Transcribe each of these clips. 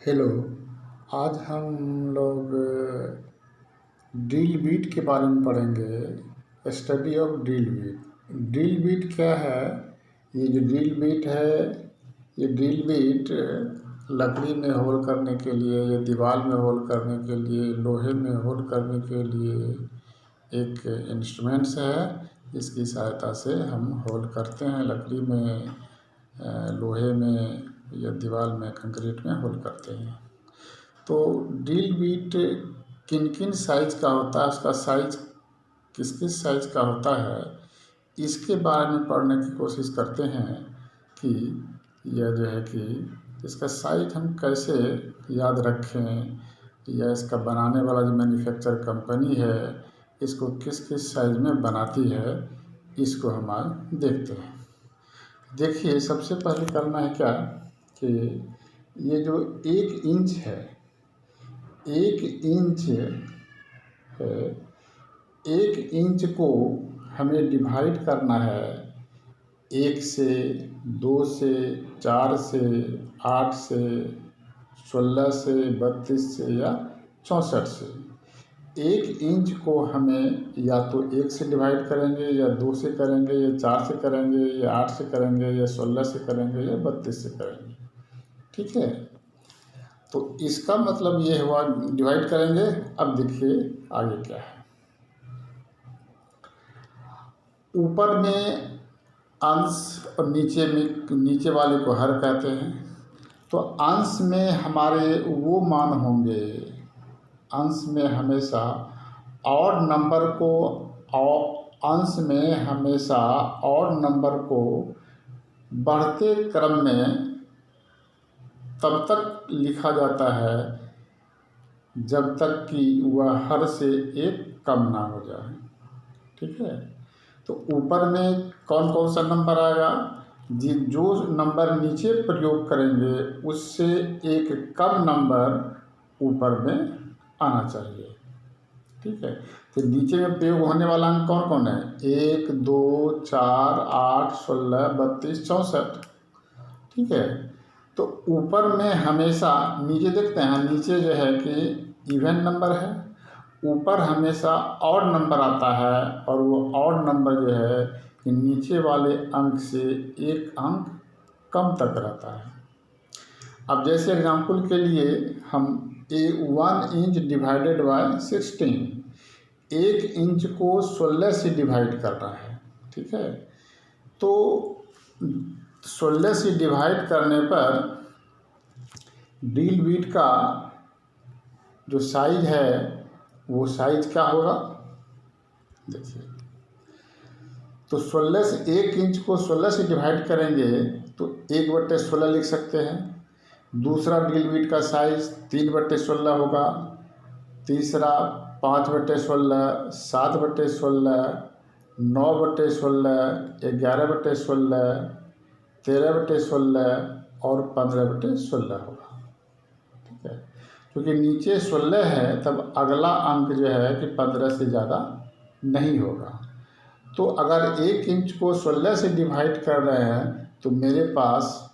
Hello. आज हम लोग ड्रिल बीट के बारे में पढ़ेंगे। Study of drill beat. Drill beat क्या है? ये जो ड्रिल बीट है, ये ड्रिल बीट लकड़ी में होल करने के लिए या दीवार में होल करने के लिए, लोहे में होल करने के लिए एक इंस्ट्रूमेंट्स है। इसकी सहायता से हम होल करते हैं लकड़ी में, लोहे में या दीवार में, कंक्रीट में होल करते हैं। तो ड्रिल बीट किन किन साइज का होता है, उसका साइज किस किस साइज का होता है, इसके बारे में पढ़ने की कोशिश करते हैं कि यह जो है कि इसका साइज हम कैसे याद रखें, या इसका बनाने वाला जो मैन्युफैक्चर कंपनी है इसको किस किस साइज में बनाती है, इसको हम आज देखते हैं। देखिए, सबसे पहले करना है क्या कि ये जो 1 इंच है, 1 इंच है, 1 इंच को हमें डिवाइड करना है 1 से, 2 से, 4 से, 8 से, 16 से, 32 से या 64 से। 1 इंच को हमें या तो 1 से डिवाइड करेंगे, या 2 से करेंगे, या 4 से करेंगे, या 8 से करेंगे, या 16 से करेंगे, या 32 से करेंगे। ठीक है, तो इसका मतलब ये हुआ डिवाइड करेंगे। अब देखिए आगे क्या है। ऊपर में अंश और नीचे में, नीचे वाले को हर कहते हैं। तो अंश में हमारे वो मान होंगे, अंश में हमेशा और नंबर को, अंश में हमेशा और नंबर को बढ़ते क्रम में तब तक लिखा जाता है जब तक कि वह हर से एक कम ना हो जाए। ठीक है, तो ऊपर में कौन कौन सा नंबर आएगा, जो नंबर नीचे प्रयोग करेंगे उससे एक कम नंबर ऊपर में आना चाहिए। ठीक है, तो नीचे में प्रयोग होने वाला अंक कौन कौन है? 1, 2, 4, 8, 16, 32, 64। ठीक है, तो ऊपर में हमेशा, नीचे देखते हैं, नीचे जो है कि इवन नंबर है, ऊपर हमेशा और नंबर आता है, और वो और नंबर जो है कि नीचे वाले अंक से एक अंक कम तक रहता है। अब जैसे एग्जांपल के लिए हम 1 इंच डिवाइडेड बाय 16, 1 इंच को 16 से डिवाइड करना है। ठीक है, तो 16 से डिवाइड करने पर ड्रिल बीट का जो साइज है वो साइज क्या होगा? देखिए, तो 16 से 1 इंच को 16 से डिवाइड करेंगे तो 1/16 लिख सकते हैं। दूसरा ड्रिल बीट का साइज 3/16 होगा। तीसरा 5/16, 7/16, 9/16, 11/16, 13/16 और 15/16 होगा। ठीक है, क्योंकि नीचे 16 है तब अगला अंक जो है कि 15 से ज़्यादा नहीं होगा। तो अगर 1 इंच को 16 से डिवाइड कर रहे हैं तो मेरे पास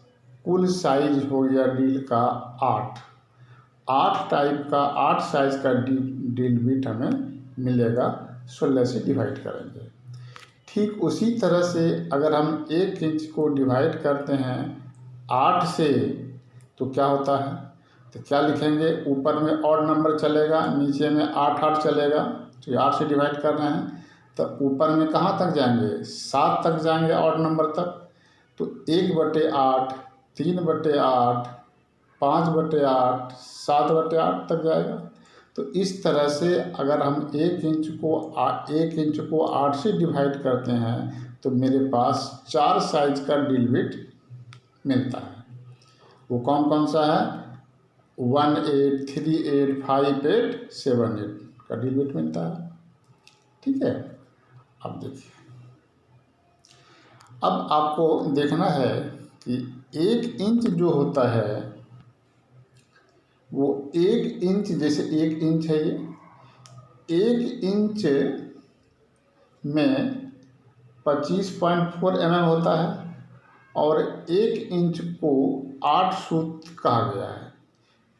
कुल साइज हो गया ड्रिल का 8 टाइप का, 8 साइज का ड्रिल बीट हमें मिलेगा 16 से डिवाइड करेंगे। ठीक उसी तरह से अगर हम 1 इंच को डिवाइड करते हैं 8 से तो क्या होता है? तो क्या लिखेंगे? ऊपर में और नंबर चलेगा, नीचे में 8 8 चलेगा। तो 8 से डिवाइड कर रहे हैं तो ऊपर में कहाँ तक जाएंगे? 7 तक जाएंगे और नंबर तक। तो 1/8, 3/8, 5/8, 7/8 तक जाएगा। तो इस तरह से अगर हम 1 इंच को 8 से डिवाइड करते हैं तो मेरे पास 4 साइज का ड्रिल बिट मिलता है। वो कौन कौन सा है? 1, 8, 3, 8, 5, 8, 7, 8 का ड्रिल बिट मिलता है। ठीक है, अब देखिए, अब आपको देखना है कि 1 इंच जो होता है वो 1 इंच, जैसे 1 इंच है ये, 1 इंच में 25.4 mm होता है और 1 इंच को 8 सूत्र कहा गया है।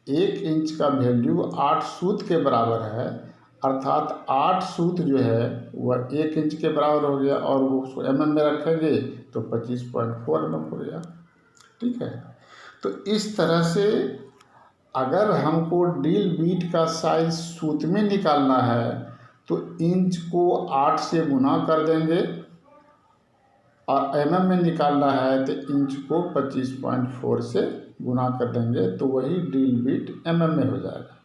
1 इंच का वैल्यू 8 सूत के बराबर है, अर्थात 8 सूत जो है वह 1 इंच के बराबर हो गया, और वो उसको mm में रखेंगे तो 25.4 mm हो गया। ठीक है, तो इस तरह से अगर हमको ड्रिल बीट का साइज सूत में निकालना है तो इंच को 8 से गुना कर देंगे, और mm में निकालना है तो इंच को 25.4 से गुना कर देंगे, तो वही ड्रिल बीट mm में हो जाएगा।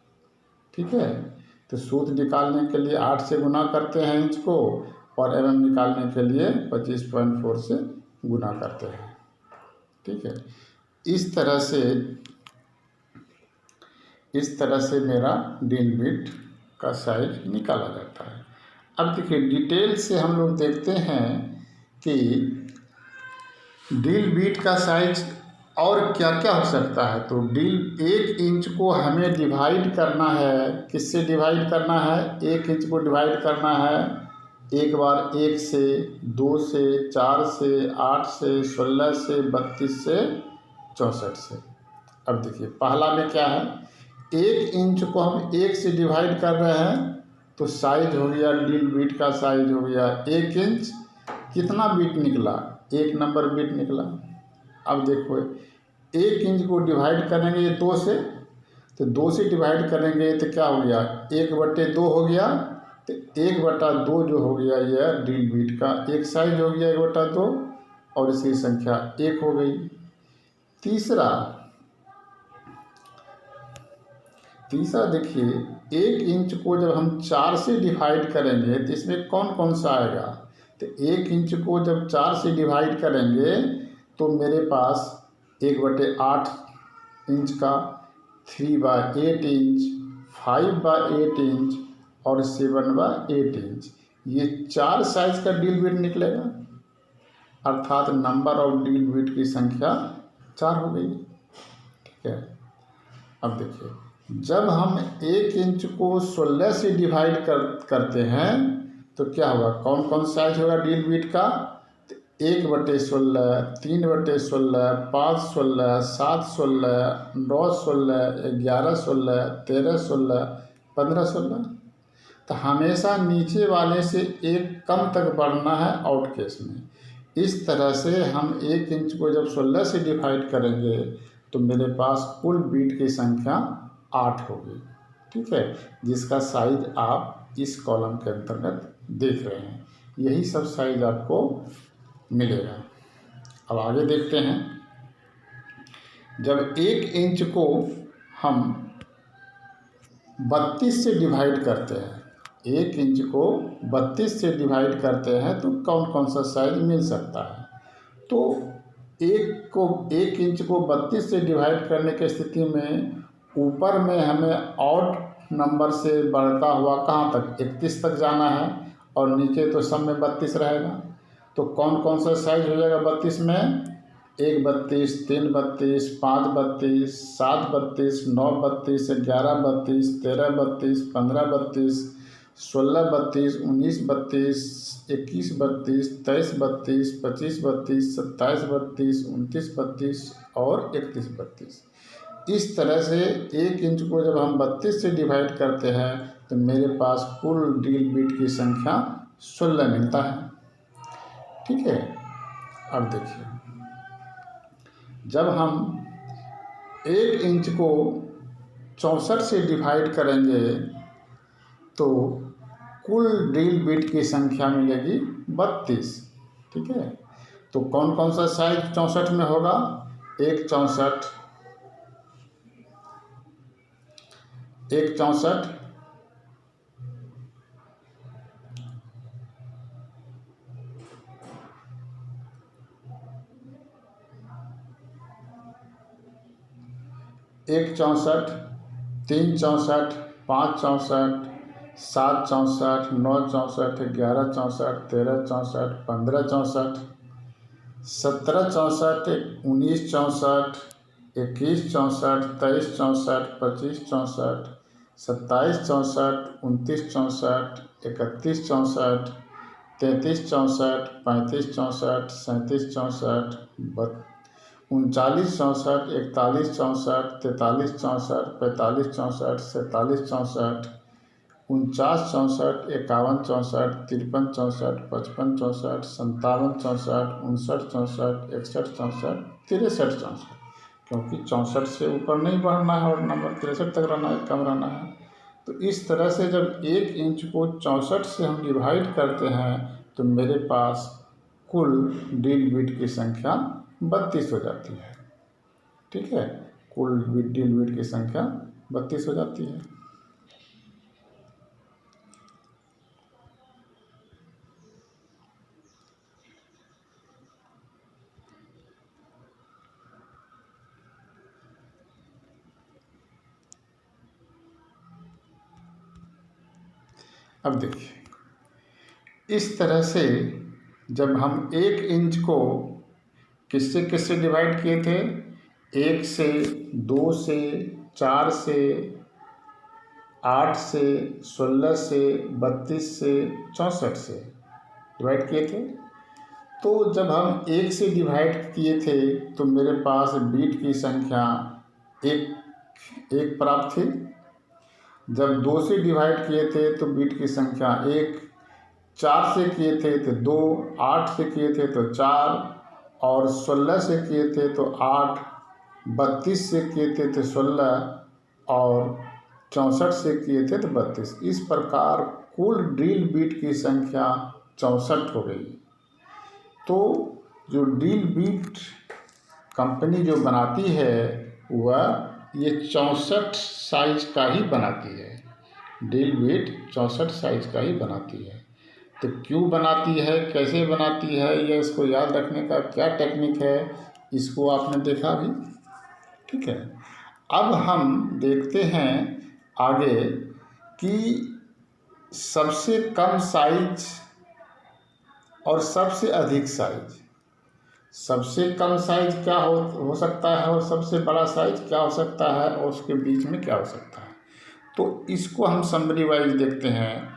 ठीक है, तो सूत निकालने के लिए 8 से गुना करते हैं इंच को, और mm निकालने के लिए 25.4 से गुना करते हैं। ठीक है, इस तरह से मेरा ड्रिल बीट का साइज निकाला जाता है। अब देखिए डिटेल से हम लोग देखते हैं कि ड्रिल बीट का साइज और क्या क्या हो सकता है। तो ड्रिल 1 इंच को हमें डिवाइड करना है, किससे डिवाइड करना है? 1 इंच को डिवाइड करना है एक बार 1 से, 2 से, 4 से, 8 से, 16 से, 32 से, 64 से। अब देखिए पहला में क्या है, 1 इंच को हम 1 से डिवाइड कर रहे हैं तो साइज हो गया, ड्रिल बीट का साइज हो गया 1 इंच। कितना बीट निकला? 1 नंबर बीट निकला। अब देखो 1 इंच को डिवाइड करेंगे 2 से, तो 2 से डिवाइड करेंगे तो क्या हो गया, 1/2 हो गया। तो 1/2 जो हो गया यह ड्रिल बीट का एक साइज हो गया 1/2, और इसकी संख्या 1 हो गई। तीसरा देखिए 1 इंच को जब हम 4 से डिवाइड करेंगे तो इसमें कौन कौन सा आएगा? तो 1 इंच को जब 4 से डिवाइड करेंगे तो मेरे पास 1/8 इंच का, 3/8 इंच, 5/8 इंच और 7/8 इंच, ये 4 साइज का ड्रिल बीट निकलेगा, अर्थात नंबर ऑफ ड्रिल बीट की संख्या 4 हो गई। ठीक है, अब देखिए जब हम 1 इंच को 16 से डिवाइड करते हैं तो क्या होगा, कौन कौन साइज होगा ड्रिल बीट का? 1/16, 3/16, 5/16, 7/16, 9/16, 11/16, 13/16, 15/16। तो हमेशा नीचे वाले से 1 कम तक बढ़ना है आउट केस में। इस तरह से हम 1 इंच को जब 16 से डिवाइड करेंगे तो मेरे पास कुल बीट की संख्या 8 होगी। ठीक है, जिसका साइज आप इस कॉलम के अंतर्गत देख रहे हैं, यही सब साइज आपको मिलेगा। अब आगे देखते हैं, जब 1 इंच को हम 32 से डिवाइड करते हैं, 1 इंच को 32 से डिवाइड करते हैं तो कौन कौन सा साइज मिल सकता है? तो 1 इंच को 32 से डिवाइड करने की स्थिति में ऊपर में हमें ऑड नंबर से बढ़ता हुआ कहाँ तक, 31 तक जाना है, और नीचे तो सब में 32 रहेगा। तो कौन कौन सा साइज हो जाएगा 32 में? 1/32, 3/32, 5/32, 7/32, 9/32, 11/32, 13/32, 15/32, 16/32, 19/32, 21/32, 23/32, 25/32, 27/32, 29/32 और 31/32। इस तरह से 1 इंच को जब हम 32 से डिवाइड करते हैं तो मेरे पास कुल ड्रिल बीट की संख्या 16 मिलता है। ठीक है, अब देखिए जब हम 1 इंच को 64 से डिवाइड करेंगे तो कुल ड्रिल बीट की संख्या मिलेगी 32। ठीक है, तो कौन कौन सा साइज 64 में होगा? 1 64, 1 64, 1 64, 3 64, 5 64, 7 64, 9 64, 11 64, 13 64, 15 64, 17 64, 19 64, 21 64, 23 64, 25 64, 27 64, 29 64, 31 64, 33 64, 35 64, 37 64, 39 64 41 64 43 64 45 64 47 64 49 64 51 64 53 64 55 64 57 64 59 64 61 64 63 64, क्योंकि 64 से ऊपर नहीं बढ़ना है और नंबर 63 तक रहना है, कम रहना है। तो इस तरह से जब 1 इंच को 64 से हम डिवाइड करते हैं तो मेरे पास कुल ड्रिल बिट की संख्या 32 हो जाती है। ठीक है, कुल ड्रिल बिट की संख्या 32 हो जाती है। अब देखिए, इस तरह से जब हम 1 इंच को किससे किससे डिवाइड किए थे, 1 से, 2 से, 4 से, 8 से, 16 से, 32 से, 64 से डिवाइड किए थे। तो जब हम 1 से डिवाइड किए थे तो मेरे पास बीट की संख्या एक प्राप्त थी। जब 2 से डिवाइड किए थे तो बीट की संख्या 1, 4 से किए थे तो 2, 8 से किए थे तो 4, और 16 से किए थे तो 8, 32 से किए थे तो 16 और 64 से किए थे तो 32। इस प्रकार कुल ड्रिल बीट की संख्या 64 हो गई। तो जो ड्रिल बीट कंपनी जो बनाती है वह ये 64 साइज का ही बनाती है। ड्रिल बिट 64 साइज का ही बनाती है। तो क्यों बनाती है, कैसे बनाती है, या इसको याद रखने का क्या टेक्निक है, इसको आपने देखा भी। ठीक है, अब हम देखते हैं आगे कि सबसे कम साइज और सबसे अधिक साइज। सबसे कम साइज क्या हो सकता है और सबसे बड़ा साइज क्या हो सकता है और उसके बीच में क्या हो सकता है। तो इसको हम समरी वाइज देखते हैं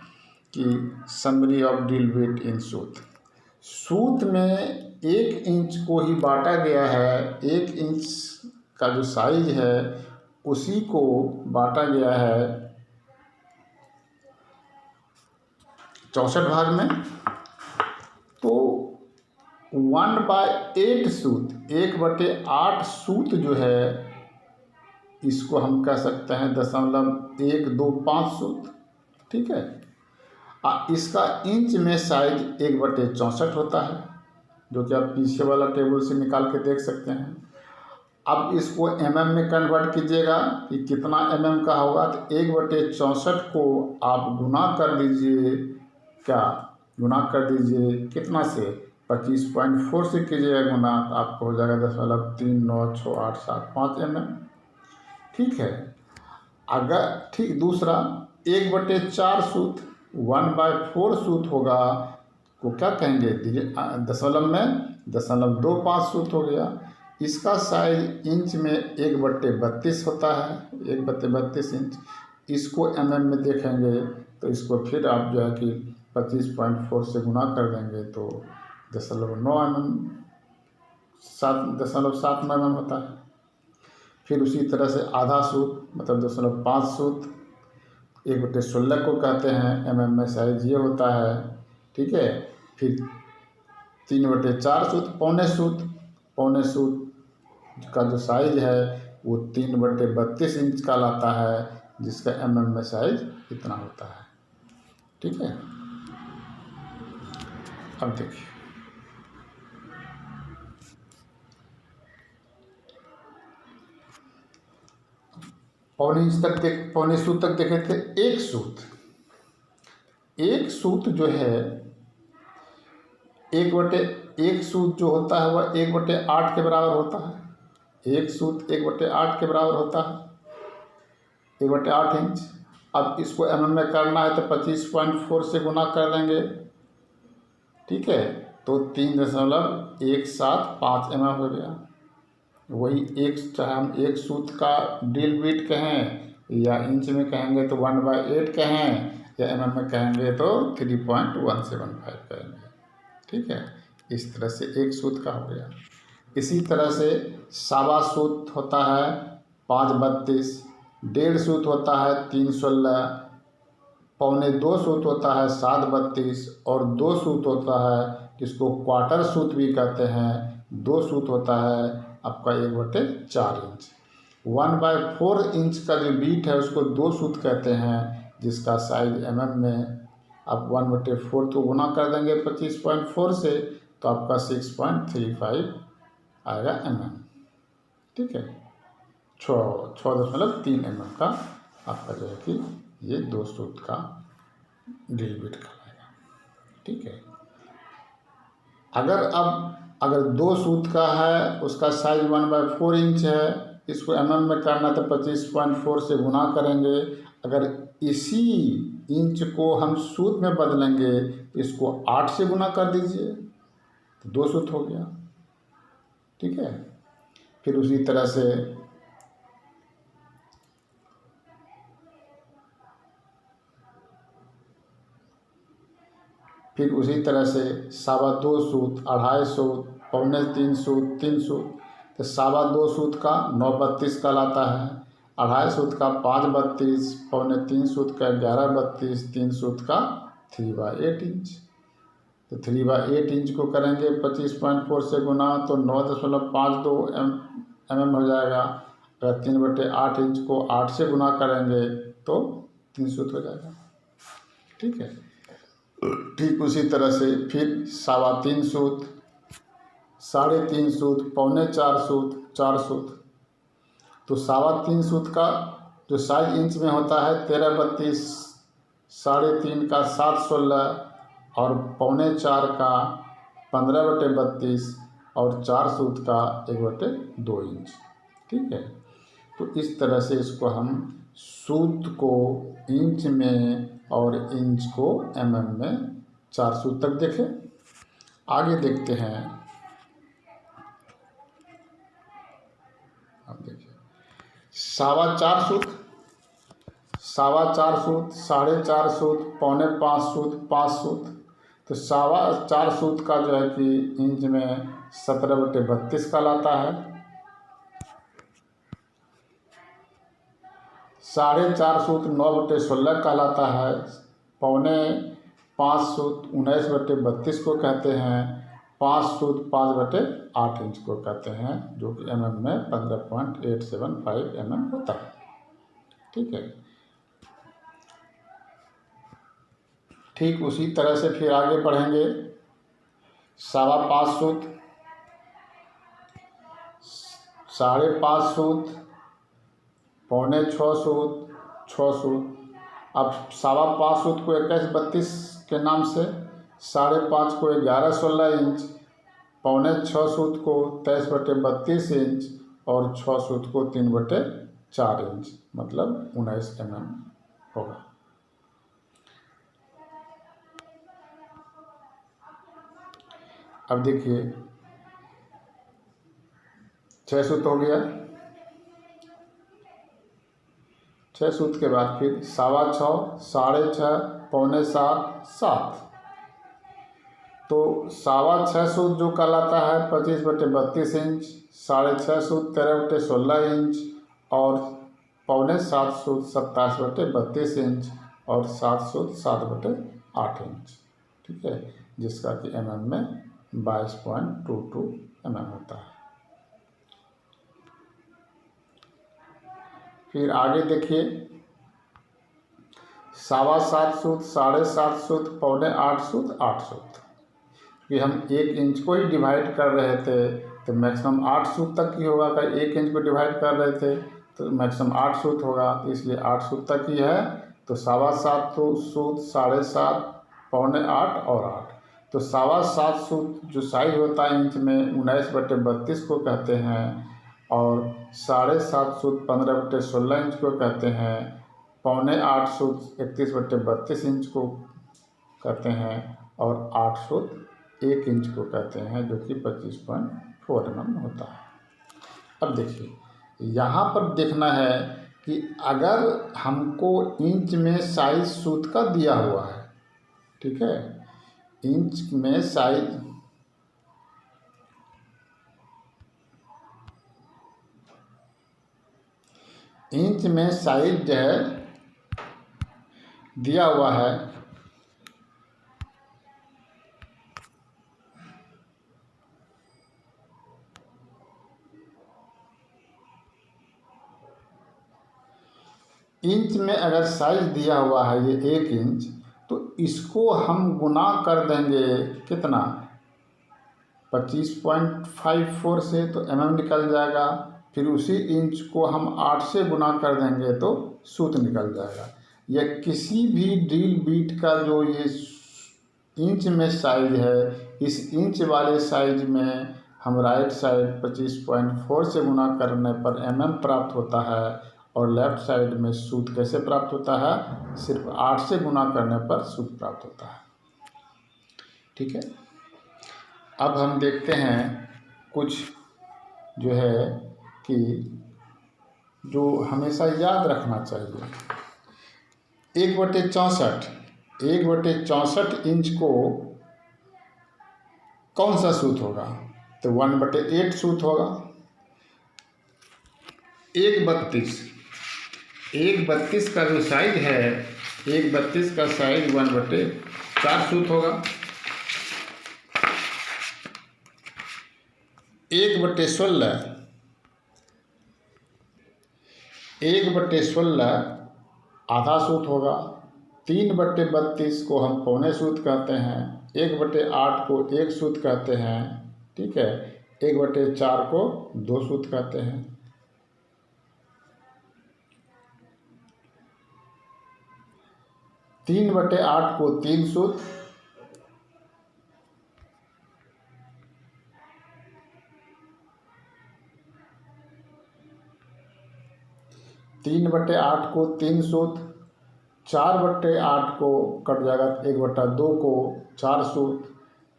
कि summary of drill bit in सूत। सूत में 1 इंच को ही बांटा गया है। 1 इंच का जो साइज है उसी को बांटा गया है 64 भाग में। तो 1/8 सूत, 1/8 सूत जो है इसको हम कह सकते हैं 0.125 सूत। ठीक है, इसका इंच में साइज 1/64 होता है, जो कि आप पीछे वाला टेबल से निकाल के देख सकते हैं। अब इसको mm में कन्वर्ट कीजिएगा कि कितना mm का होगा। तो 1/64 को आप गुना कर दीजिए, क्या गुना कर दीजिए कितना से, 25.4 से कीजिएगा गुना, तो आपको हो जाएगा 0.39687 mm। ठीक है, अगर ठीक दूसरा 1/4 सूत 1/4 सूत होगा को क्या कहेंगे, दशमलव में 0.25 सूत हो गया। इसका साइज इंच में 1/32 होता है, 1/32 इंच। इसको mm में देखेंगे तो इसको फिर आप जो है कि 25.4 से गुना कर देंगे तो 0.9 mm 7.7 mm होता है। फिर उसी तरह से आधा सूत मतलब 0.5 सूत 1/16 को कहते हैं, mm में साइज ये होता है। ठीक है, फिर 3/4 सूत, पौने सूत का जो साइज है वो 3/32 इंच का लाता है, जिसका mm में साइज इतना होता है। ठीक है, अब देखिए पौने सूत तक देखे थे। एक सूत जो है 1/1 सूत जो होता है वह 1/8 के बराबर होता है। एक सूत 1/8 के बराबर होता है, 1/8 इंच। अब इसको mm में करना है तो 25.4 से गुना कर देंगे। ठीक है, तो 3.175 mm हो गया। वही चाहे हम एक सूत का ड्रिल बिट कहें या इंच में कहेंगे तो 1/8 कहें, या mm में कहेंगे तो 3.175 कहेंगे। ठीक है, इस तरह से एक सूत का हो गया। इसी तरह से सवा सूत होता है 532, 1.5 सूत होता है 316, पौने 2 सूत होता है 732 और 2 सूत होता है जिसको क्वार्टर सूत भी कहते हैं, 2 सूत होता है आपका 1/4 इंच। 1/4 इंच का जो बीट है उसको 2 सूत कहते हैं, जिसका साइज mm में आप 1/4 को गुना कर देंगे 25.4 से तो आपका 6.35 आएगा mm। ठीक है, 6.3 mm का आपका जो है कि ये 2 सूत का ड्रिल बिट कहलाएगा। ठीक है, अगर 2 सूत का है, उसका साइज 1/4 इंच है, इसको mm में करना तो 25.4 से गुना करेंगे। अगर इसी इंच को हम सूत में बदलेंगे, इसको 8 से गुना कर दीजिए तो 2 सूत हो गया। ठीक है, फिर उसी तरह से सवा 2 सूत, 2.5 सूत, पौने 3 सूत, 3 सूत, तो सवा 2 सूत का 932 कहलाता है, 2.5 सूत का 532, पौने 3 सूत का 1132, 3 सूत का 3/8 इंच। तो 3/8 इंच को करेंगे 25.4 से गुना तो 9.52 mm हो जाएगा। अगर 3/8 इंच को 8 से गुना करेंगे तो 3 सूत हो जाएगा। ठीक है, ठीक उसी तरह से फिर सवा 3 सूत, 3.5 सूत, पौने 4 सूत, 4 सूत, तो सवा 3 सूत का जो साइज इंच में होता है 1332, 3.5 का 716 और पौने 4 का 15/32 और 4 सूत का 1/2 इंच। ठीक है, तो इस तरह से इसको हम सूत को इंच में और इंच को mm में 4 सूत तक देखें। आगे देखते हैं, अब देखिए सवा 4 सूत, 4.25 सूत, 4.5 सूत, पौने 5 सूत, 5 सूत, तो सवा 4 सूत का जो है कि इंच में 17/32 कहलाता है। 4.5 सूत 9/16 कहलाता है। पौने 5 सूत 19/32 को कहते हैं। 5 सूत 5/8 इंच को कहते हैं, जो कि mm में 15.875 mm होता है। ठीक है, ठीक उसी तरह से फिर आगे बढ़ेंगे। सवा 5 सूत, 5.5 सूत, पौने 6 सूत, 6 सूत। अब सवा 5 सूत को 21/32 के नाम से, 5.5 को 11/16 इंच, पौने 6 सूत को 23/32 इंच और 6 सूत को 3/4 इंच, मतलब 19 mm होगा। अब देखिए 6 सूत हो गया। 6 सूत के बाद फिर सवा 6, 6.5, पौने 7, 7, तो सवा 6 सूत जो कहलाता है 25/32 इंच, 6.5 सूत 13/16 इंच और पौने 7 सूत 27/32 इंच और 7 सूत 7/8 इंच। ठीक है, जिसका कि mm में 22.22 mm होता है। फिर आगे देखिए सवा 7 सूत, 7.5 सूत, पौने 8 सूत, 8 सूत, कि हम 1 इंच को ही डिवाइड कर रहे थे तो मैक्सिमम 8 सूत तक ही होगा। का 1 इंच को डिवाइड कर रहे थे तो मैक्सिमम 8 सूत होगा, तो इसलिए 8 सूत तक ही है। तो सवा 7 सूत, 7.5, पौने 8 और 8, तो सवा 7 सूत जो साइज होता है इंच में 19/32 को कहते हैं और 7.5 सूत 15/16 इंच को कहते हैं। पौने 8 सूत 31/32 इंच को कहते हैं और 8 सूत 1 इंच को कहते हैं, जो कि 25.4 mm होता है। अब देखिए यहाँ पर देखना है कि अगर हमको इंच में साइज सूत का दिया हुआ है, ठीक है, इंच में साइज इंच में साइज जो है दिया हुआ है, इंच में अगर साइज दिया हुआ है ये 1 इंच, तो इसको हम गुना कर देंगे कितना 25.54 से, तो निकल जाएगा। फिर उसी इंच को हम 8 से गुना कर देंगे तो सूत निकल जाएगा। या किसी भी ड्रिल बीट का जो ये इंच में साइज है, इस इंच वाले साइज में हम राइट साइड 25.4 से गुना करने पर प्राप्त होता है, और लेफ़्ट साइड में सूत कैसे प्राप्त होता है, सिर्फ 8 से गुना करने पर सूत प्राप्त होता है। ठीक है। अब हम देखते हैं कुछ जो है कि जो हमेशा याद रखना चाहिए। 1/64 इंच को कौन सा सूत होगा, तो 1/8 सूत होगा। 1/32 का जो साइज है, 1/32 का साइज 1/4 सूत होगा। 1/16 आधा सूत होगा। 3/32 को हम पौने सूत कहते हैं। 1/8 को 1 सूत कहते हैं। ठीक है। 1/4 को 2 सूत कहते हैं। 3/8 को 3 सूत, 3/8 को 3 सूत, 4/8 को कट जाएगा 1/2 को 4 सूत,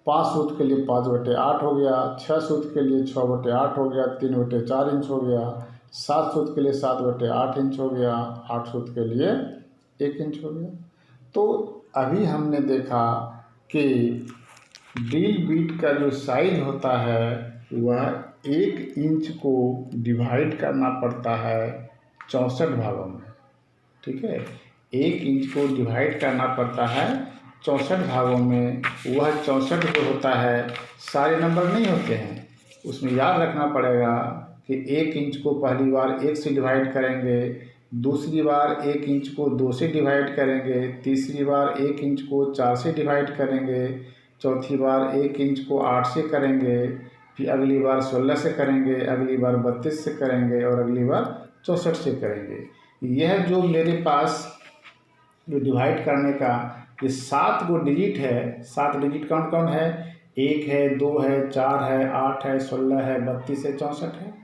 5 सूत के लिए 5/8 हो गया, 6 सूत के लिए 6/8 हो गया, 3/4 इंच हो गया, 7 सूत के लिए 7/8 इंच हो गया, 8 सूत के लिए 1 इंच हो गया। तो अभी हमने देखा कि ड्रिल बीट का जो साइज होता है वह 1 इंच को डिवाइड करना पड़ता है 64 भागों में। ठीक है। 1 इंच को डिवाइड करना पड़ता है 64 भागों में। वह 64 जो होता है सारे नंबर नहीं होते हैं, उसमें याद रखना पड़ेगा कि 1 इंच को पहली बार 1 से डिवाइड करेंगे, दूसरी बार 1 इंच को 2 से डिवाइड करेंगे, तीसरी बार 1 इंच को 4 से डिवाइड करेंगे, चौथी बार 1 इंच को 8 से करेंगे, फिर अगली बार 16 से करेंगे, अगली बार 32 से करेंगे, और अगली बार 64 से करेंगे। यह जो मेरे पास जो डिवाइड करने का ये 7 गो डिजिट है, 7 डिजिट कौन कौन है, 1 है, 2 है, 4 है, 8 है, 16 है, 32 है, 64 है।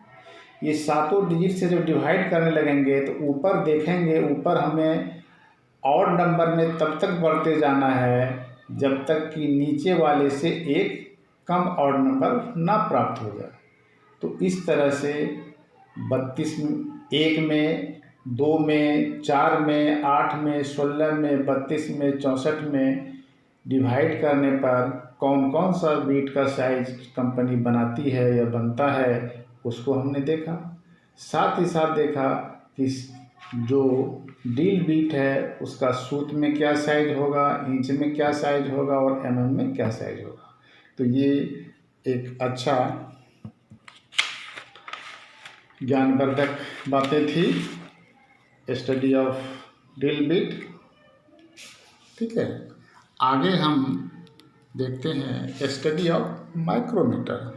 ये सातों डिजिट से जब डिवाइड करने लगेंगे तो ऊपर देखेंगे, ऊपर हमें ऑड नंबर में तब तक बढ़ते जाना है जब तक कि नीचे वाले से एक कम ऑड नंबर ना प्राप्त हो जाए। तो इस तरह से 32 1 में, 2 में, 4 में, 8 में, 16 में, 32 में, 64 में डिवाइड करने पर कौन कौन सा बीट का साइज कंपनी बनाती है या बनता है उसको हमने देखा। साथ ही साथ देखा कि जो ड्रिल बीट है उसका सूत में क्या साइज होगा, इंच में क्या साइज होगा, और में क्या साइज होगा। तो ये एक अच्छा ज्ञानवर्धक बातें थी, स्टडी ऑफ ड्रिल बीट। ठीक है। आगे हम देखते हैं स्टडी ऑफ माइक्रोमीटर।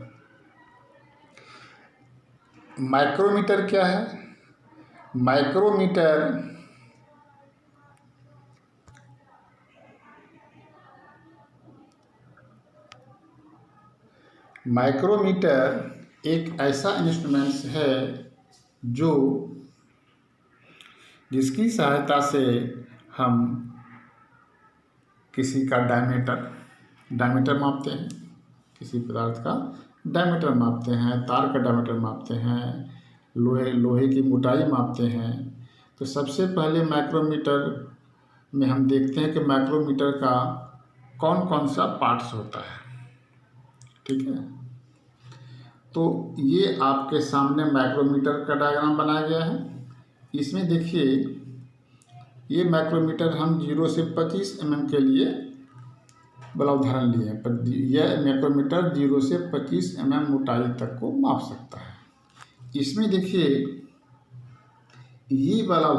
माइक्रोमीटर क्या है? माइक्रोमीटर एक ऐसा इंस्ट्रूमेंट्स है जो जिसकी सहायता से हम किसी का डायमीटर मापते हैं, किसी पदार्थ का डायमीटर मापते हैं, तार का डायमीटर मापते हैं, लोहे की मोटाई मापते हैं। तो सबसे पहले माइक्रोमीटर में हम देखते हैं कि माइक्रोमीटर का कौन कौन सा पार्ट्स होता है। ठीक है। तो ये आपके सामने माइक्रोमीटर का डायग्राम बनाया गया है। इसमें देखिए ये माइक्रोमीटर हम 0 से 25 mm के लिए वाला उदाहरण लिए हैं, पर यह माइक्रोमीटर 0 से 25 mm मोटाई तक को माप सकता है। इसमें देखिए ये वाला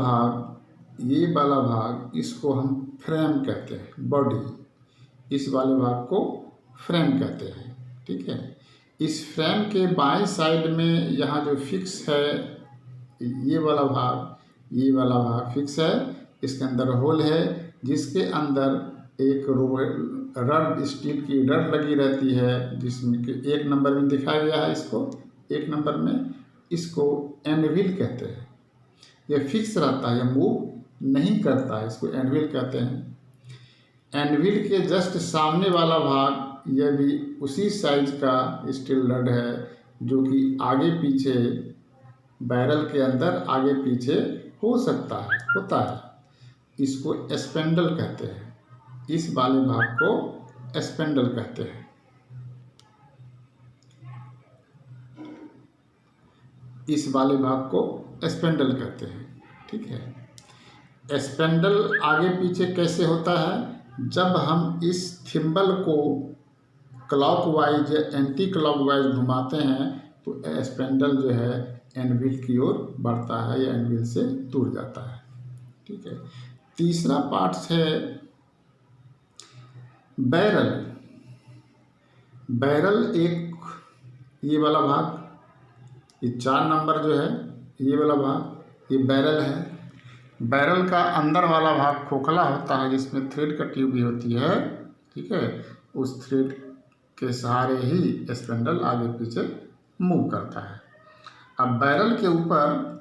भाग इसको हम फ्रेम कहते हैं, बॉडी, इस वाले भाग को फ्रेम कहते हैं। ठीक है, इस फ्रेम के बाएं साइड में यहाँ जो फिक्स है ये वाला भाग फिक्स है। इसके अंदर होल है जिसके अंदर एक रड, स्टील की रड लगी रहती है, जिसमें कि 1 नंबर में दिखाया गया है। इसको 1 नंबर में इसको एनविल कहते हैं। यह फिक्स रहता है, यह मूव नहीं करता है, इसको एनविल कहते हैं। एनविल के जस्ट सामने वाला भाग यह भी उसी साइज का स्टील रड है जो कि आगे पीछे बैरल के अंदर आगे पीछे होता है। इसको स्पेंडल कहते हैं। इस वाले भाग को स्पेंडल कहते हैं। इस वाले भाग को स्पेंडल कहते हैं। ठीक है, स्पेंडल आगे पीछे कैसे होता है? जब हम इस थिम्बल को क्लॉकवाइज या एंटी क्लॉकवाइज घुमाते हैं तो स्पेंडल जो है एनविल की ओर बढ़ता है या एनविल से दूर जाता है। ठीक है, तीसरा पार्ट है बैरल। एक ये वाला भाग, ये 4 नंबर जो है ये वाला भाग, ये बैरल है। बैरल का अंदर वाला भाग खोखला होता है जिसमें थ्रेड का ट्यूब भी होती है। ठीक है, उस थ्रेड के सहारे ही स्पेंडल आगे पीछे मूव करता है। अब बैरल के ऊपर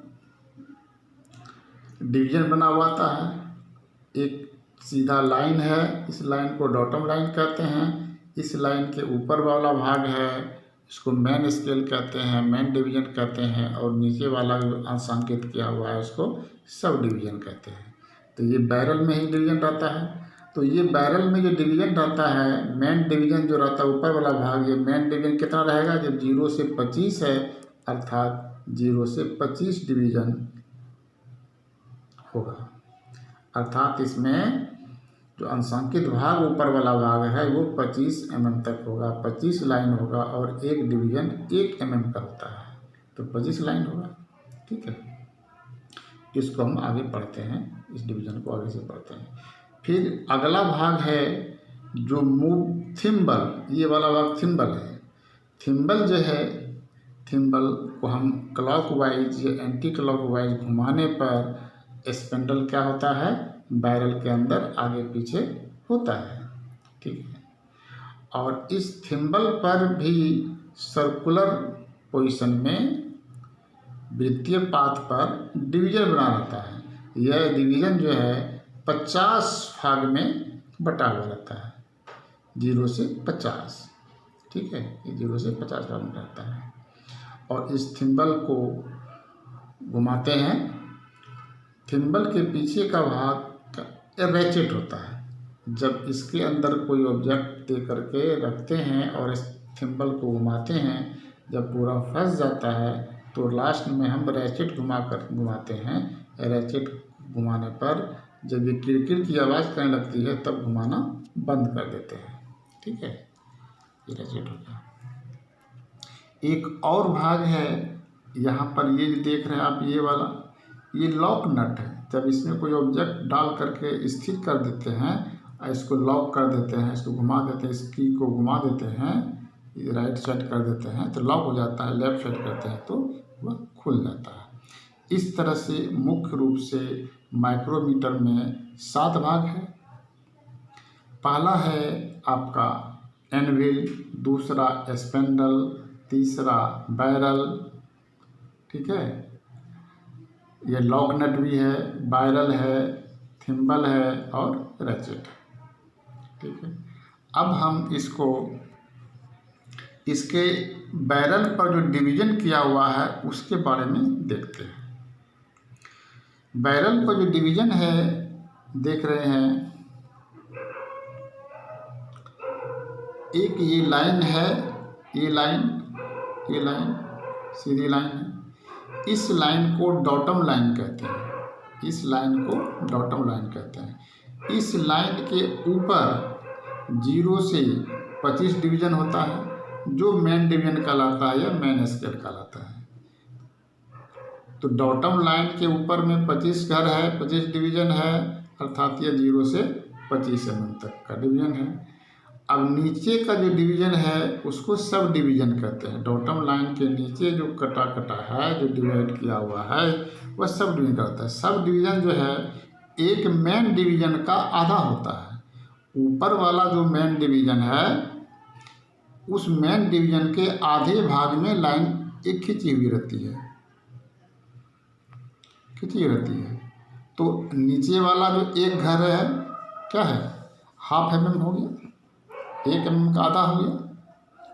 डिवीजन बना हुआ आता है। एक सीधा लाइन है, इस लाइन को डॉटम लाइन कहते हैं। इस लाइन के ऊपर वाला भाग है, इसको मेन स्केल कहते हैं, मेन डिवीजन कहते हैं, और नीचे वाला जो अंशांकित किया हुआ है उसको सब डिवीजन कहते हैं। तो ये बैरल में ही डिवीजन रहता है। तो ये बैरल में जो डिवीजन रहता है, मेन डिवीजन जो रहता है ऊपर वाला भाग, ये मेन डिवीजन कितना रहेगा? जब 0 से 25 है, अर्थात 0 से 25 डिवीजन होगा। अर्थात इसमें जो अंशांकित भाग ऊपर वाला भाग है वो 25 mm तक होगा, 25 लाइन होगा, और एक डिवीजन 1 mm का होता है, तो 25 लाइन होगा। ठीक है, इसको हम आगे पढ़ते हैं, इस डिवीजन को आगे से पढ़ते हैं। फिर अगला भाग है जो मूव थिम्बल, ये वाला भाग थिम्बल है। थिम्बल जो है, थिम्बल को हम क्लॉकवाइज या एंटी क्लॉकवाइज घुमाने पर स्पेंडल क्या होता है? बैरल के अंदर आगे पीछे होता है। ठीक है, और इस थिम्बल पर भी सर्कुलर पोजीशन में वृत्तीय पाथ पर डिवीजन बना रहता है। यह डिवीजन जो है 50 भाग में बटा हुआ रहता है, 0 से 50। ठीक है, ये 0 से 50 भाग में रहता है। और इस थिम्बल को घुमाते हैं। थिम्बल के पीछे का भाग रैचेट होता है। जब इसके अंदर कोई ऑब्जेक्ट दे करके रखते हैं और इस थिम्बल को घुमाते हैं, जब पूरा फंस जाता है तो लास्ट में हम रैचेट घुमाते हैं। रैचेट घुमाने पर जब ये किरकिर की आवाज़ करने लगती है तब घुमाना बंद कर देते हैं। ठीक है, ये रैचेट होता है। एक और भाग है यहाँ पर, ये देख रहे हैं आप, ये वाला, ये लॉक नट है। जब इसमें कोई ऑब्जेक्ट डाल करके स्थिर कर देते हैं, इसको लॉक कर देते हैं, इसको घुमा देते हैं, इस की को घुमा देते हैं, राइट साइड कर देते हैं तो लॉक हो जाता है, लेफ्ट साइड करते हैं तो वह खुल जाता है। इस तरह से मुख्य रूप से माइक्रोमीटर में 7 भाग है। पहला है आपका एनविल, दूसरा स्पेंडल, तीसरा बैरल। ठीक है, ये लॉक नट भी है, बैरल है, थिम्बल है और रैचेट। ठीक है, अब हम इसके बैरल पर जो डिवीजन किया हुआ है उसके बारे में देखते हैं। बैरल पर जो डिवीजन है देख रहे हैं, एक ये लाइन है, ये लाइन सीधी लाइन है। इस लाइन को डॉटम लाइन कहते हैं। इस लाइन को डॉटम लाइन कहते हैं। इस लाइन के ऊपर 0 से 25 डिवीज़न होता है जो मेन डिवीज़न कहलाता है या मेन स्केल कहलाता है। तो डॉटम लाइन के ऊपर में 25 घर है, 25 डिवीज़न है, अर्थात ये 0 से 25 mm तक का डिवीज़न है। अब नीचे का जो डिवीज़न है उसको सब डिवीज़न कहते हैं। डॉटम लाइन के नीचे जो कटा कटा है, जो डिवाइड किया हुआ है, वह सब डिवीज़न कहता है। सब डिवीज़न जो है एक मेन डिवीज़न का आधा होता है। ऊपर वाला जो मेन डिवीज़न है उस मेन डिवीज़न के आधे भाग में लाइन एक खिंची हुई रहती है, खिंची रहती है। तो नीचे वाला जो एक घर है क्या है, ½ mm हो गया, 1 mm का आधा हो गया,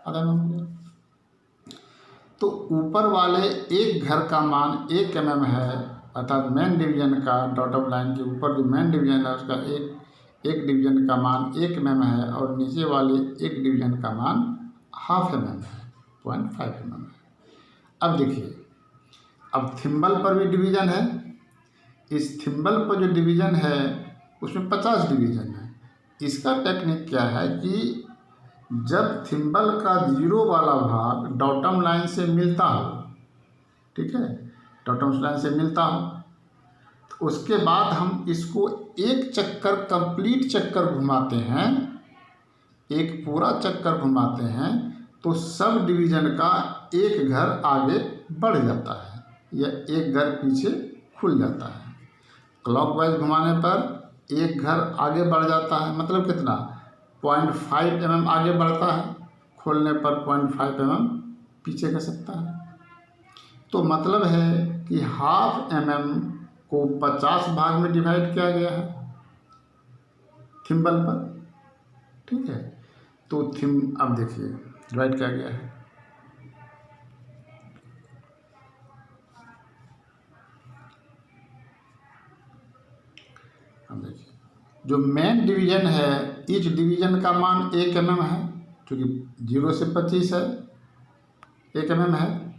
आधा mm हो गया। तो ऊपर वाले एक घर का मान 1 mm है, अर्थात मेन डिवीज़न का डॉटम लाइन के ऊपर जो मेन डिवीज़न है उसका एक डिवीज़न का मान 1 mm है और नीचे वाले एक डिवीज़न का मान ½ mm है, 0.5 mm है। अब देखिए, अब थिम्बल पर भी डिवीज़न है। इस थिम्बल पर जो डिवीज़न है उसमें 50 डिवीज़न है। इसका टेक्निक क्या है कि जब थिम्बल का 0 वाला भाग डॉटम लाइन से मिलता हो, ठीक है, डॉटम लाइन से मिलता हो, तो उसके बाद हम इसको एक चक्कर, कंप्लीट चक्कर घुमाते हैं, एक पूरा चक्कर घुमाते हैं, तो सब डिवीज़न का एक घर आगे बढ़ जाता है या एक घर पीछे खुल जाता है। क्लॉकवाइज घुमाने पर एक घर आगे बढ़ जाता है, मतलब कितना, 0.5 mm आगे बढ़ता है, खोलने पर 0.5 mm पीछे कर सकता है। तो मतलब है कि ½ mm को 50 भाग में डिवाइड किया गया है थिम्बल पर, ठीक है। तो अब देखिए डिवाइड किया गया है, अब देखिए जो मेन डिवीज़न है इस डिवीज़न का मान 1 mm है, क्योंकि 0 से 25 है, 1 mm है,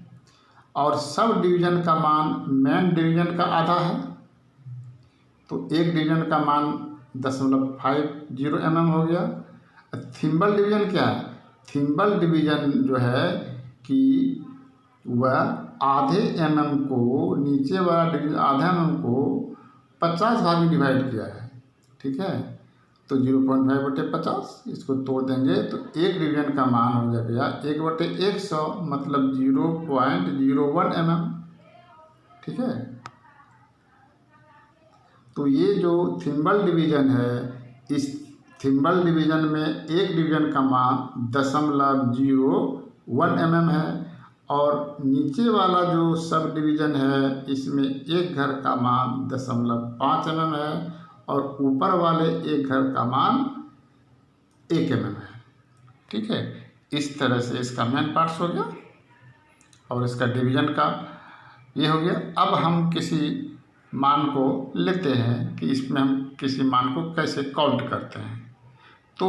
और सब डिवीज़न का मान मेन डिवीज़न का आधा है, तो एक डिवीज़न का मान 0.50 mm हो गया। थिम्बल डिवीज़न क्या है, थिम्बल डिवीज़न जो है कि वह आधे mm को, नीचे वाला डिवीज़न आधे mm को 50 भाग में डिवाइड किया है, ठीक है। तो 0.5/50 इसको तोड़ देंगे तो एक डिवीज़न का मान हो जाएगा 1/100, मतलब 0.01 mm, ठीक है। तो ये जो थिम्बल डिवीज़न है, इस थिम्बल डिवीज़न में एक डिवीज़न का मान 0.01 mm है और नीचे वाला जो सब डिवीज़न है इसमें एक घर का मान 0.5 mm है और ऊपर वाले एक घर का मान 1 mm है, ठीक है। इस तरह से इसका मेन पार्ट्स हो गया और इसका डिवीज़न का ये हो गया। अब हम किसी मान को लेते हैं कि इसमें हम किसी मान को कैसे काउंट करते हैं। तो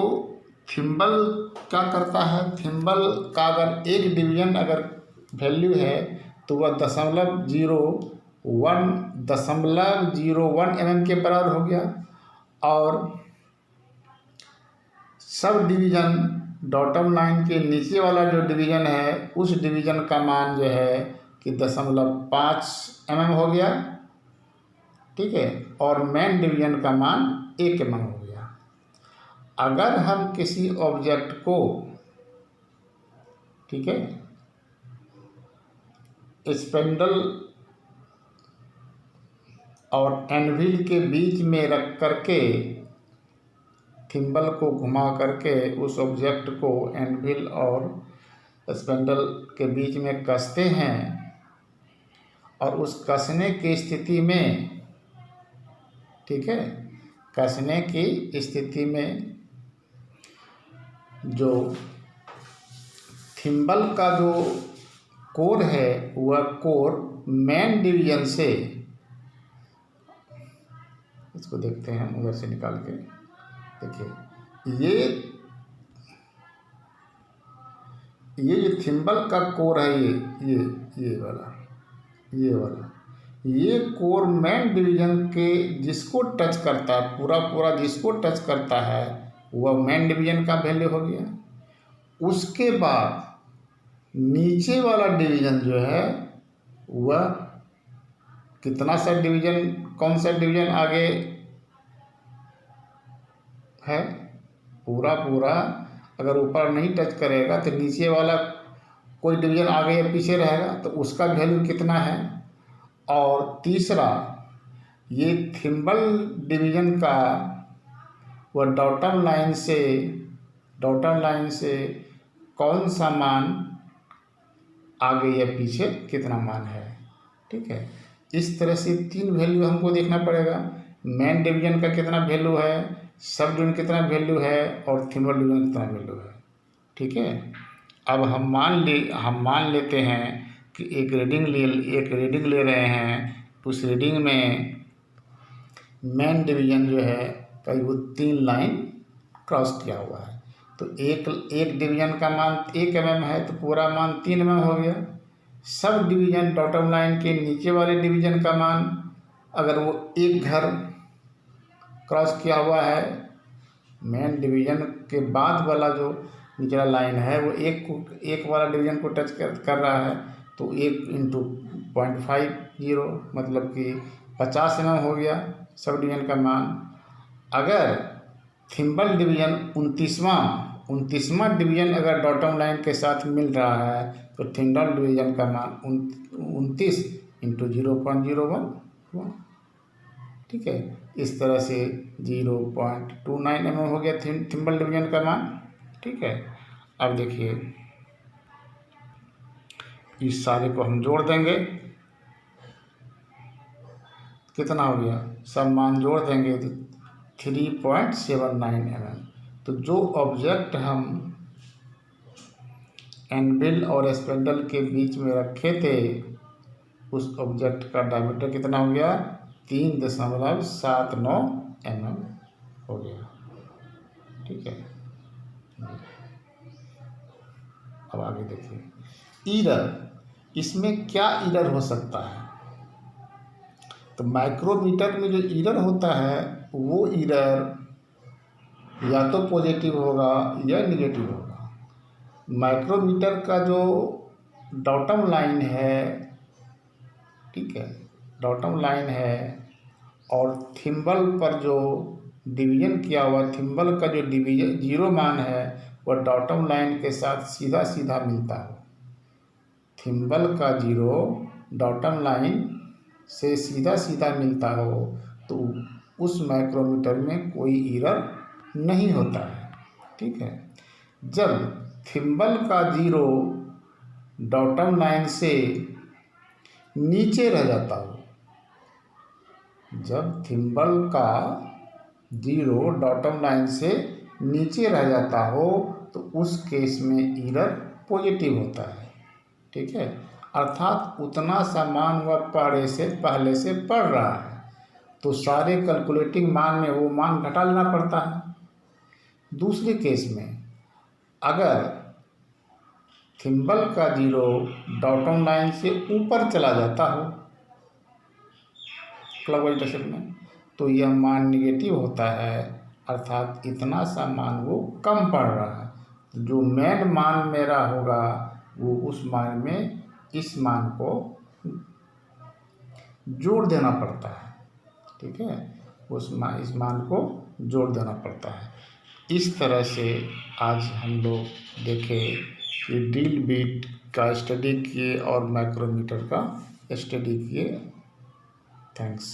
थिम्बल क्या करता है, थिम्बल का अगर एक डिवीज़न अगर वैल्यू है तो वह 0.01 mm के बराबर हो गया और सब डिवीज़न डॉटम लाइन के नीचे वाला जो डिवीज़न है उस डिवीज़न का मान जो है कि 0.5 mm हो गया, ठीक है, और मेन डिवीज़न का मान 1 mm हो गया। अगर हम किसी ऑब्जेक्ट को, ठीक है, स्पेंडल और एनविल के बीच में रख करके थिम्बल को घुमा करके उस ऑब्जेक्ट को एनविल और स्पेंडल के बीच में कसते हैं और उस कसने की स्थिति में, ठीक है, कसने की स्थिति में जो थिम्बल का जो कोर है वह कोर मेन डिवीज़न से, इसको देखते हैं हम उधर से निकाल के, देखिए ये जो थिम्बल का कोर है ये वाला ये कोर मेन डिवीजन के जिसको टच करता है, पूरा पूरा जिसको टच करता है वह मेन डिवीजन का वैल्यू हो गया। उसके बाद नीचे वाला डिवीजन जो है वह कितना सा डिवीजन, कौन सा डिवीजन आगे है, पूरा पूरा अगर ऊपर नहीं टच करेगा तो नीचे वाला कोई डिवीजन आगे या पीछे रहेगा, तो उसका वैल्यू कितना है। और तीसरा, ये थिम्बल डिवीजन का वह डॉटम लाइन से कौन सा मान आगे या पीछे कितना मान है। ठीक है, इस तरह से 3 वैल्यू हमको देखना पड़ेगा। मेन डिवीजन का कितना वैल्यू है, सब डिवीजन कितना वैल्यू है और थिम्बल डिवीजन कितना वैल्यू है। ठीक है, अब हम मान लेते हैं कि एक रीडिंग ले रहे हैं, तो उस रीडिंग में मेन डिवीजन जो है करीब 3 लाइन क्रॉस किया हुआ है। तो एक डिवीजन का मान 1 mm है, तो पूरा मान 3 mm हो गया। सब डिवीजन डॉटम लाइन के नीचे वाले डिवीजन का मान, अगर वो एक घर क्रॉस किया हुआ है, मेन डिवीजन के बाद वाला जो निचला लाइन है वो एक वाला डिवीजन को टच कर रहा है, तो 1 × 0.50 मतलब कि 50 mm हो गया सब डिवीजन का मान। अगर थिम्बल डिवीजन 29वां डिवीजन अगर डॉटम लाइन के साथ मिल रहा है, तो थिम्बल डिवीजन का मान 29 × 0.01 हुआ। ठीक है, इस तरह से 0.29 mm हो गया थिम्बल डिवीजन का मान। ठीक है, अब देखिए इस सारे को हम जोड़ देंगे, कितना हो गया, सब मान जोड़ देंगे तो 3.79 mm। तो जो ऑब्जेक्ट हम एनविल और स्पेंडल के बीच में रखे थे, उस ऑब्जेक्ट का डायमीटर कितना हो गया, 3.79 mm हो गया। ठीक है, अब आगे देखिए ईरर, इसमें क्या ईरर हो सकता है। तो माइक्रोमीटर में जो ईरर होता है वो ईरर या तो पॉजिटिव होगा या निगेटिव होगा। माइक्रोमीटर का जो डॉटम लाइन है, ठीक है, डॉटम लाइन है, और थिम्बल पर जो डिवीजन किया हुआ थिम्बल का जो डिवीजन 0 मान है वह डॉटम लाइन के साथ सीधा मिलता हो। थिम्बल का 0 डॉटम लाइन से सीधा मिलता हो, तो उस माइक्रोमीटर में कोई ईरर नहीं होता है। ठीक है, जब थिम्बल का 0 डॉटम लाइन से नीचे रह जाता हो, जब थिम्बल का 0 डॉटम लाइन से नीचे रह जाता हो, तो उस केस में ईरर पॉजिटिव होता है। ठीक है, अर्थात उतना सा मान वह पहले से पढ़ रहा है, तो सारे कैलकुलेटिंग मान में वो मान घटा लेना पड़ता है। दूसरे केस में अगर थिम्बल का 0 डॉटम लाइन से ऊपर चला जाता हो क्लॉकवाइज डायरेक्शन में, तो यह मान निगेटिव होता है, अर्थात इतना सा मान वो कम पढ़ रहा है। जो मेन मान मेरा होगा वो उस मान में इस मान को जोड़ देना पड़ता है। ठीक है, इस मान को जोड़ देना पड़ता है। इस तरह से आज हम लोग देखे कि ड्रिल बिट का स्टडी किए और माइक्रोमीटर का स्टडी किए। थैंक्स।